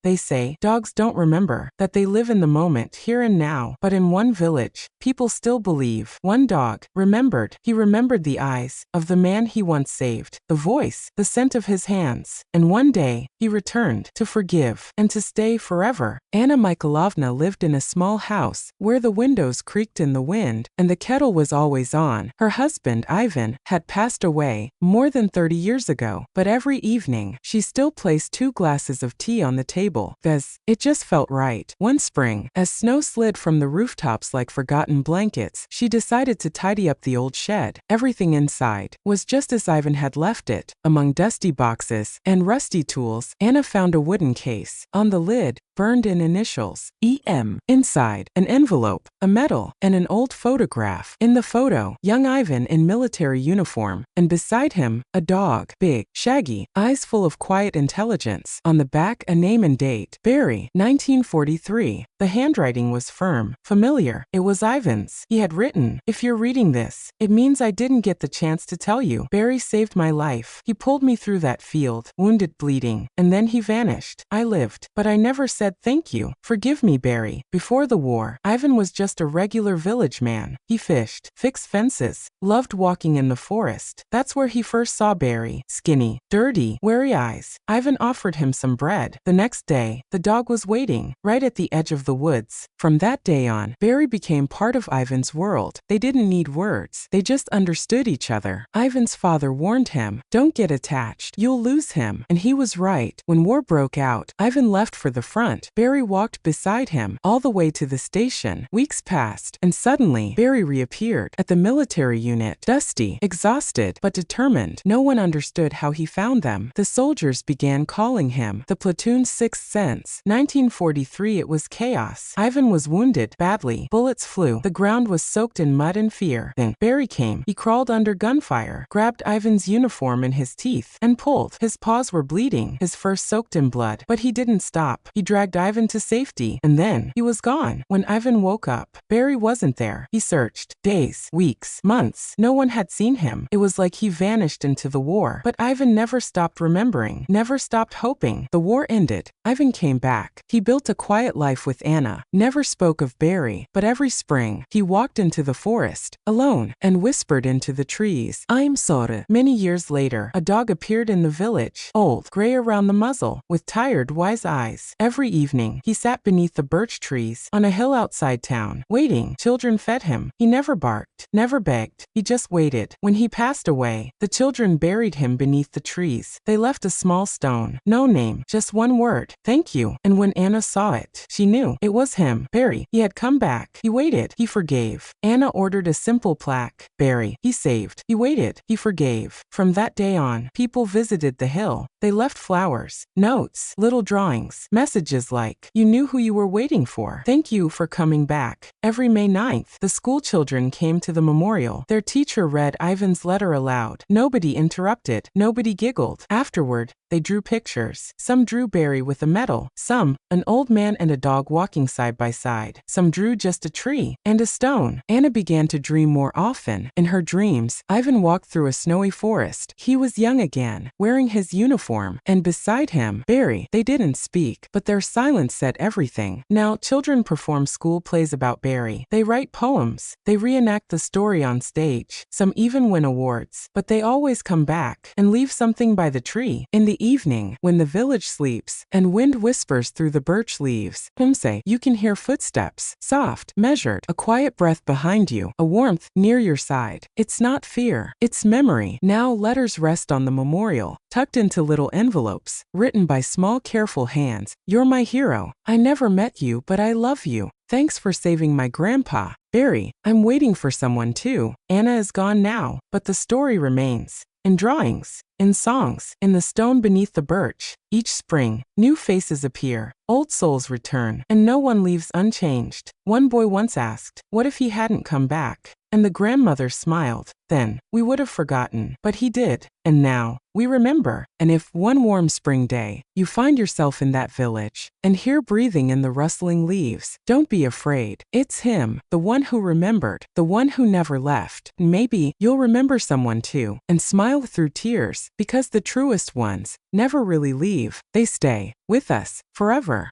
They say dogs don't remember, that they live in the moment here and now. But in one village, people still believe. One dog remembered. He remembered the eyes of the man he once saved, the voice, the scent of his hands. And one day, he returned to forgive and to stay forever. Anna Mikhailovna lived in a small house where the windows creaked in the wind and the kettle was always on. Her husband, Ivan, had passed away more than 30 years ago, but every evening, she still placed 2 glasses of tea on the table, because it just felt right. One spring, as snow slid from the rooftops like forgotten blankets, she decided to tidy up the old shed. Everything inside was just as Ivan had left it. Among dusty boxes and rusty tools, Anna found a wooden case. On the lid, burned in initials, EM. Inside, an envelope, a medal, and an old photograph. In the photo, young Ivan in military uniform, and beside him, a dog, big, shaggy, eyes full of quiet intelligence. On the back, a name and date, Barry, 1943. The handwriting was firm, familiar. It was Ivan's. He had written, "If you're reading this, it means I didn't get the chance to tell you. Barry saved my life. He pulled me through that field, wounded, bleeding, and then he vanished. I lived, but I never said thank you. Forgive me, Barry." Before the war, Ivan was just a regular village man. He fished, fixed fences, loved walking in the forest. That's where he first saw Barry. Skinny, dirty, wary eyes. Ivan offered him some bread. The next day, the dog was waiting, right at the edge of the woods. From that day on, Barry became part of Ivan's world. They didn't need words. They just understood each other. Ivan's father warned him, "Don't get attached. You'll lose him." And he was right. When war broke out, Ivan left for the front. Barry walked beside him all the way to the station. Weeks passed, and suddenly, Barry reappeared at the military unit, dusty, exhausted, but determined. No one understood how he found them. The soldiers began calling him the platoon's sixth sense. 1943, it was chaos. Ivan was wounded badly. Bullets flew. The ground was soaked in mud and fear. Then Barry came. He crawled under gunfire, grabbed Ivan's uniform in his teeth, and pulled. His paws were bleeding, his fur soaked in blood. But he didn't stop. He dragged Ivan to safety, and then he was gone. When Ivan woke up, Barry wasn't there. He searched. Days, weeks, months. No one had seen him. It was like he vanished into the war. But Ivan never stopped remembering, never stopped hoping. The war ended. Ivan came back. He built a quiet life with Anna, never spoke of Barry, but every spring, he walked into the forest, alone, and whispered into the trees, "I'm sorry." Many years later, a dog appeared in the village, old, gray around the muzzle, with tired, wise eyes. Every evening, he sat beneath the birch trees on a hill outside town, waiting. Children fed him. He never barked, never begged. He just waited. When he passed away, the children buried him beneath the trees. They left a small stone, no name, just one word, "Thank you." And when Anna saw it, she knew it was him, Barry. He had come back. He waited. He forgave. Anna ordered a simple plaque. Barry, he saved. He waited. He forgave. From that day on, people visited the hill. They left flowers, notes, little drawings, messages like, "You knew who you were waiting for. Thank you for coming back." Every May 9th, the school children came to the memorial. Their teacher read Ivan's letter aloud. Nobody interrupted. Nobody giggled. Afterward, they drew pictures. Some drew Barry with a medal. Some, an old man and a dog walking side by side. Some drew just a tree and a stone. Anna began to dream more often. In her dreams, Ivan walked through a snowy forest. He was young again, wearing his uniform, and beside him, Barry. They didn't speak, but their silence said everything. Now, children perform school plays about Barry. They write poems. They reenact the story on stage. Some even win awards. But they always come back and leave something by the tree. In the evening, when the village sleeps and wind whispers through the birch leaves, you can hear footsteps, soft, measured, a quiet breath behind you, a warmth near your side. It's not fear, it's memory. Now letters rest on the memorial, tucked into little envelopes, written by small, careful hands. "You're my hero. I never met you, but I love you. Thanks for saving my grandpa. Barry, I'm waiting for someone too." Anna is gone now, but the story remains. In drawings, in songs, in the stone beneath the birch. Each spring, new faces appear, old souls return, and no one leaves unchanged. One boy once asked, "What if he hadn't come back?" And the grandmother smiled. "Then, we would have forgotten." But he did. And now, we remember. And if one warm spring day, you find yourself in that village, and hear breathing in the rustling leaves, don't be afraid. It's him, the one who remembered, the one who never left. Maybe, you'll remember someone too, and smile through tears. because the truest ones never really leave, they stay with us forever.